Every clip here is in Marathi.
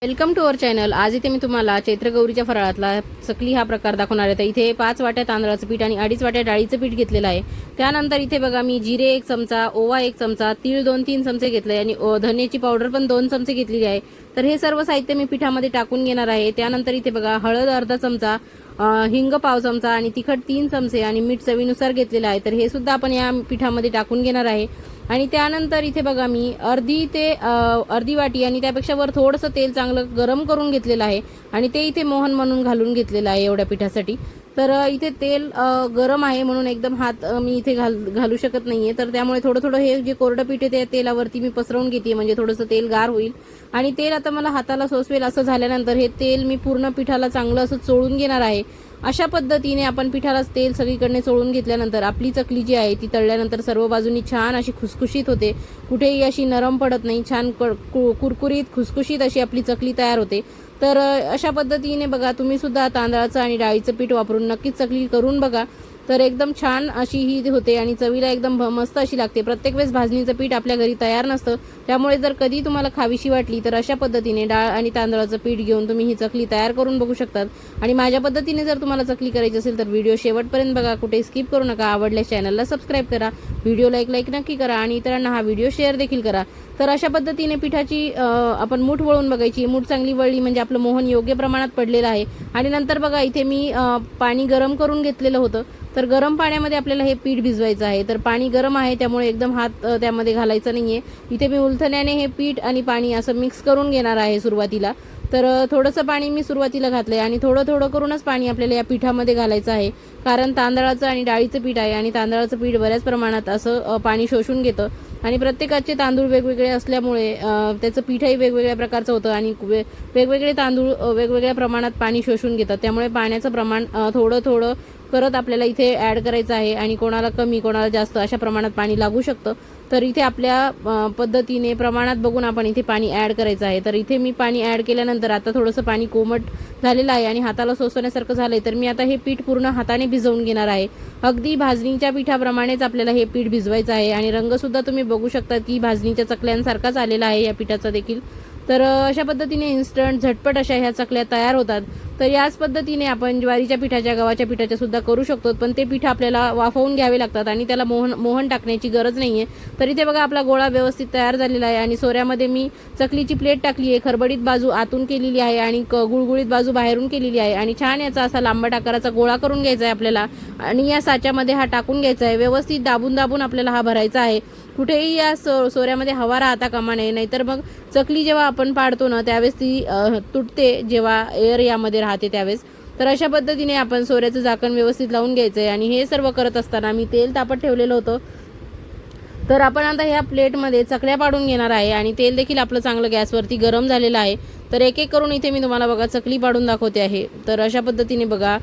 Welcome to our channel. आज इथे मी तुम्हाला चैत्रगौरीच्या फराळातला चकली हा प्रकार दाखवणार आहे। तर इथे 5 वाट्या तांदळाचं पीठ आणि 2.5 वाट्या डाळीचं पीठ घेतलेलं आहे। त्यानंतर इथे बघा मी जिरे 1 चमचा, ओवा 1 चमचा, तीळ 2-3 चमचे घेतले आणि धन्याची पावडर पण 2 चमचे घेतलेली आहे। तर हे सर्व साहित्य मी पिठामध्ये टाकून घेणार आहे। त्यानंतर इथे बघा हळद अर्धा चमचा, हिंग पाव चमचा आणि तिखट 3 चमचे आणि मीठ चवीनुसार घेतलेलं आहे। तर हे सुद्धा आपण या पिठामध्ये टाकून घेणार आहे। आणि त्यानंतर इथे बघा मी अर्धी वाटी आणि त्यापेक्षा वर थोडंसं तेल चांगलं गरम करून घेतलेलं आहे आणि ते इथे मोहन म्हणून घालून घेतलेलं आहे एवढ्या पिठासाठी। तर इथे तेल गरम आहे म्हणून एकदम हात मी इथे घालू शकत नाहीये। तर त्यामुळे थोडं थोडं हे जे कोरडं पीठ आहे ते तेलावरती मी पसरवून घेते, म्हणजे थोडंसं तेल गार होईल। आणि तेल आता मला हाताला सोसवेल असं झाल्यानंतर हे तेल मी पूर्ण पिठाला चांगलं असं चोळून घेणार आहे। अशा पद्धतीने आपण पिठाला तेल सगळीकडे चोळून घेतल्यानंतर आपली चकली जी आहे ती तळल्यानंतर सर्व बाजूनी छान अशी खुसखुशीत होते, कुठेही अशी नरम पडत नाही, छान कुरकुरीत खुसखुशीत अशी आपली चकली तयार होते। तर अशा पद्धतीने बघा तुम्ही सुद्धा तांदळाचं आणि डाळीचं पीठ वापरून नक्कीच चकली करून बघा। तर एकदम छान अशी ही होते आणि चवीला एकदम मस्त अशी लागते। प्रत्येक वेळेस भाजणीचं पीठ आपल्या घरी तयार नसतं, त्यामुळे जर कधी तुम्हाला खावीशी वाटली तर अशा पद्धतीने डाळ आणि तांदळाचं पीठ घेऊन तुम्ही ही चकली तयार करून बघू शकतात। आणि माझ्या पद्धतीने जर तुम्हाला चकली करायची असेल तर व्हिडिओ शेवटपर्यंत बघा, कुठे स्किप करू नका। आवडल्यास चॅनलला सबस्क्राईब करा, व्हिडिओ लाईक नक्की करा आणि इतरांना हा व्हिडिओ शेअर देखील करा। तर अशा पद्धतीने पिठाची आपण मूठ वळून बघायची, मूठ चांगली वळली म्हणजे आपलं मोहन योग्य प्रमाणात पडलेलं आहे। आणि नंतर बघा इथे मी पाणी गरम करून घेतलेलं होतं। तर गरम पाण्यामध्ये आपल्याला हे पीठ भिजवायचं आहे। तर पाणी गरम आहे त्यामुळे एकदम हात त्यामध्ये घालायचा नाहीये। इथे मी उलथण्याने हे पीठ आणि पाणी असं मिक्स करून घेणार आहे सुरुवातीला। तर थोडंसं पाणी मी सुरुवातीला घातलंय आणि थोडं थोडं करूनच पाणी आपल्याला या पिठामध्ये घालायचं आहे, कारण तांदळाचं आणि डाळीचं पीठ आहे आणि तांदळाचं पीठ बऱ्याच प्रमाणात असं पाणी शोषून घेतं आणि प्रत्येकाचे तांदूळ वेगवेगळे असल्यामुळे त्याचं पीठही वेगवेगळ्या प्रकारचं होतं आणि वेगवेगळे तांदूळ वेगवेगळ्या प्रमाणात पाणी शोषून घेतात। त्यामुळे पाण्याचं प्रमाण थोडं थोडं करत आपल्याला इथे ॲड करायचं आहे आणि कोणाला कमी कोणाला जास्त अशा प्रमाणात पाणी लागू शकतं। तर इथे आपल्या पद्धतीने प्रमाणात बघून आपण इथे पाणी ॲड करायचं आहे। तर इथे मी पाणी ॲड केल्यानंतर आता थोडंसं पाणी कोमट झालेलं आहे आणि हाताला सोसवण्यासारखं झालंय। तर मी आता हे पीठ पूर्ण हाताने भिजवून घेणार आहे। अगदी भाजणीच्या पिठाप्रमाणेच आपल्याला हे पीठ भिजवायचं आहे आणि रंगसुद्धा तुम्ही बघू शकता की भाजणीच्या चकल्यांसारखाच आलेला आहे या पिठाचा देखील। तर अशा पद्धतीने इन्स्टंट झटपट अशा ह्या चकल्या तयार होतात। तर याच पद्धतीने आपण ज्वारीच्या पिठाच्या, गव्हाच्या पिठाच्या सुद्धा करू शकतो, पण ते पीठ आपल्याला वाफवून घ्यावे लागतात आणि त्याला मोहन टाकण्याची गरज नाहीये। तर इथे बघा आपला गोळा व्यवस्थित तयार झालेला आहे आणि सोऱ्यामध्ये मी चकलीची प्लेट टाकली आहे। खरबडीत बाजू आतून केलेली आहे आणि गुळगुळीत बाजू बाहेरून केलेली आहे आणि छान याचा असा लांबट आकाराचा गोळा करून घ्यायचा आहे आपल्याला आणि या साच्यामध्ये हा टाकून घ्यायचा आहे। व्यवस्थित दाबून दाबून आपल्याला हा भरायचा आहे। कुठेही या सोऱ्यामध्ये हवा राहता कामा नये, नाहीतर मग चकली जेव्हा आपण पाडतो ना त्यावेळेस ती तुटते, जेव्हा एअर यामध्ये राहते त्यावेळेस। तर अशा पद्धतीने आपण सोऱ्याचं झाकण व्यवस्थित लावून घ्यायचं आहे आणि हे सर्व करत असताना मी तेल तापत ठेवलेलं होतं। तर आपण आता ह्या प्लेटमध्ये चकल्या पाडून घेणार आहे आणि तेल देखील आपलं चांगलं गॅसवरती गरम झालेलं आहे। तर एक एक करून इथे मी तुम्हाला बघा चकली पाडून दाखवते आहे। तर अशा पद्धतीने बघा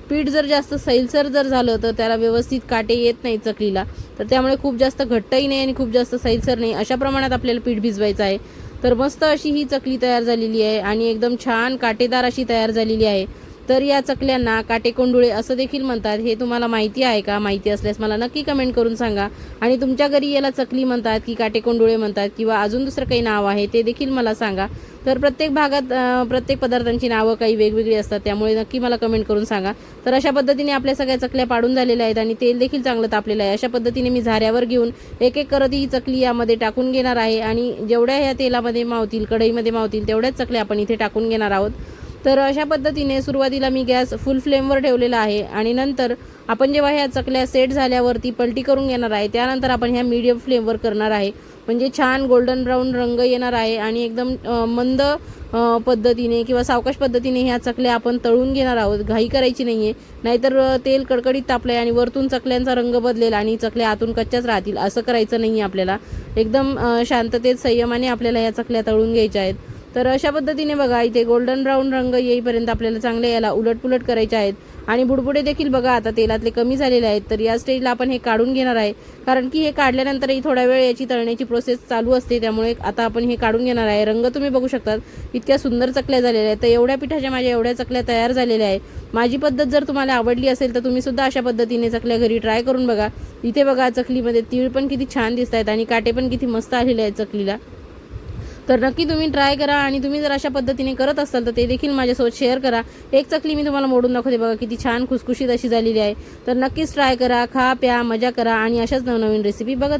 पीठ जर जास्त सैलसर जर झालं तर त्याला व्यवस्थित काटे येत नाही चकलीला। तर त्यामुळे खूप जास्त घट्टही नाही आणि खूप जास्त सैलसर नाही, अशा प्रमाणात आपल्याला पीठ भिजवायचं आहे। तर मस्त अशी ही चकली तयार झालेली आहे आणि एकदम छान काटेदार अशी तयार झालेली आहे। तर या चकल्यांना काटेकोंडुळे असं देखील म्हणतात। हे तुम्हाला माहिती आहे का? माहिती असल्यास मला नक्की कमेंट करून सांगा। आणि तुमच्या घरी याला चकली म्हणतात की काटेकोंडुळे म्हणतात किंवा अजून दुसरं काही नाव आहे ते देखील मला सांगा। तर प्रत्येक भागात प्रत्येक पदार्थांची नावं काही वेगवेगळी असतात, त्यामुळे नक्की मला कमेंट करून सांगा। तर अशा पद्धतीने आपल्या सगळ्या चकल्या पाडून झालेल्या आहेत आणि तेल देखील चांगलं तापलेलं आहे। अशा पद्धतीने मी झाऱ्यावर घेऊन एक एक करत ही चकली यामध्ये टाकून घेणार आहे आणि जेवढ्या ह्या तेलामध्ये मावतील, कढईमध्ये मावतील तेवढ्याच चकल्या आपण इथे टाकून घेणार आहोत। तर अशा पद्धतीने सुरुवातीला मी गॅस फुल फ्लेमवर ठेवलेला आहे आणि नंतर आपण जेव्हा ह्या चकल्या सेट झाल्यावरती पलटी करून घेणार आहे त्यानंतर आपण ह्या मीडियम फ्लेमवर करणार आहे, म्हणजे छान गोल्डन ब्राऊन रंग येणार आहे आणि एकदम मंद पद्धतीने किंवा सावकाश पद्धतीने ह्या चकल्या आपण तळून घेणार आहोत। घाई करायची नाहीये, नाहीतर तेल कडकडीत तापलंय आणि वरतून चकल्यांचा रंग बदलेल आणि चकल्या आतून कच्च्याच राहतील, असं करायचं नाहीये आपल्याला। एकदम शांततेत संयमाने आपल्याला ह्या चकल्या तळून घ्यायच्या आहेत। तर अशा पद्धतीने बघा इथे गोल्डन ब्राऊन रंग येईपर्यंत आपल्याला चांगले याला उलटपुलट करायचे आहेत आणि बुडबुडे देखील बघा आता तेलातले कमी झालेले आहेत। तर या स्टेजला आपण हे काढून घेणार आहे, कारण की हे काढल्यानंतरही थोडा वेळ याची तळण्याची प्रोसेस चालू असते, त्यामुळे आता आपण हे काढून घेणार आहे। रंग तुम्ही बघू शकतात, इतक्या सुंदर चकल्या झालेल्या आहेत। तर एवढ्या पिठाच्या माझ्या एवढ्या चकल्या तयार झालेल्या आहेत। माझी पद्धत जर तुम्हाला आवडली असेल तर तुम्ही सुद्धा अशा पद्धतीने चकल्या घरी ट्राय करून बघा। इथे बघा चकलीमध्ये तीळ पण किती छान दिसत आहेत आणि काटे पण किती मस्त आलेले आहेत चकलीला। तर नक्की तुम्ही ट्राय करा आणि तुम्ही जर अशा पद्धतीने करत असाल तर ते देखील माझ्यासोबत शेअर करा. एक चकली मी तुम्हाला मोडून दाखवते बघा, किती छान खुसखुशीत अशी झालेली आहे. तर नक्कीच ट्राय करा, खा प्या मजा करा आणि अशाच नवनवीन रेसिपी बघत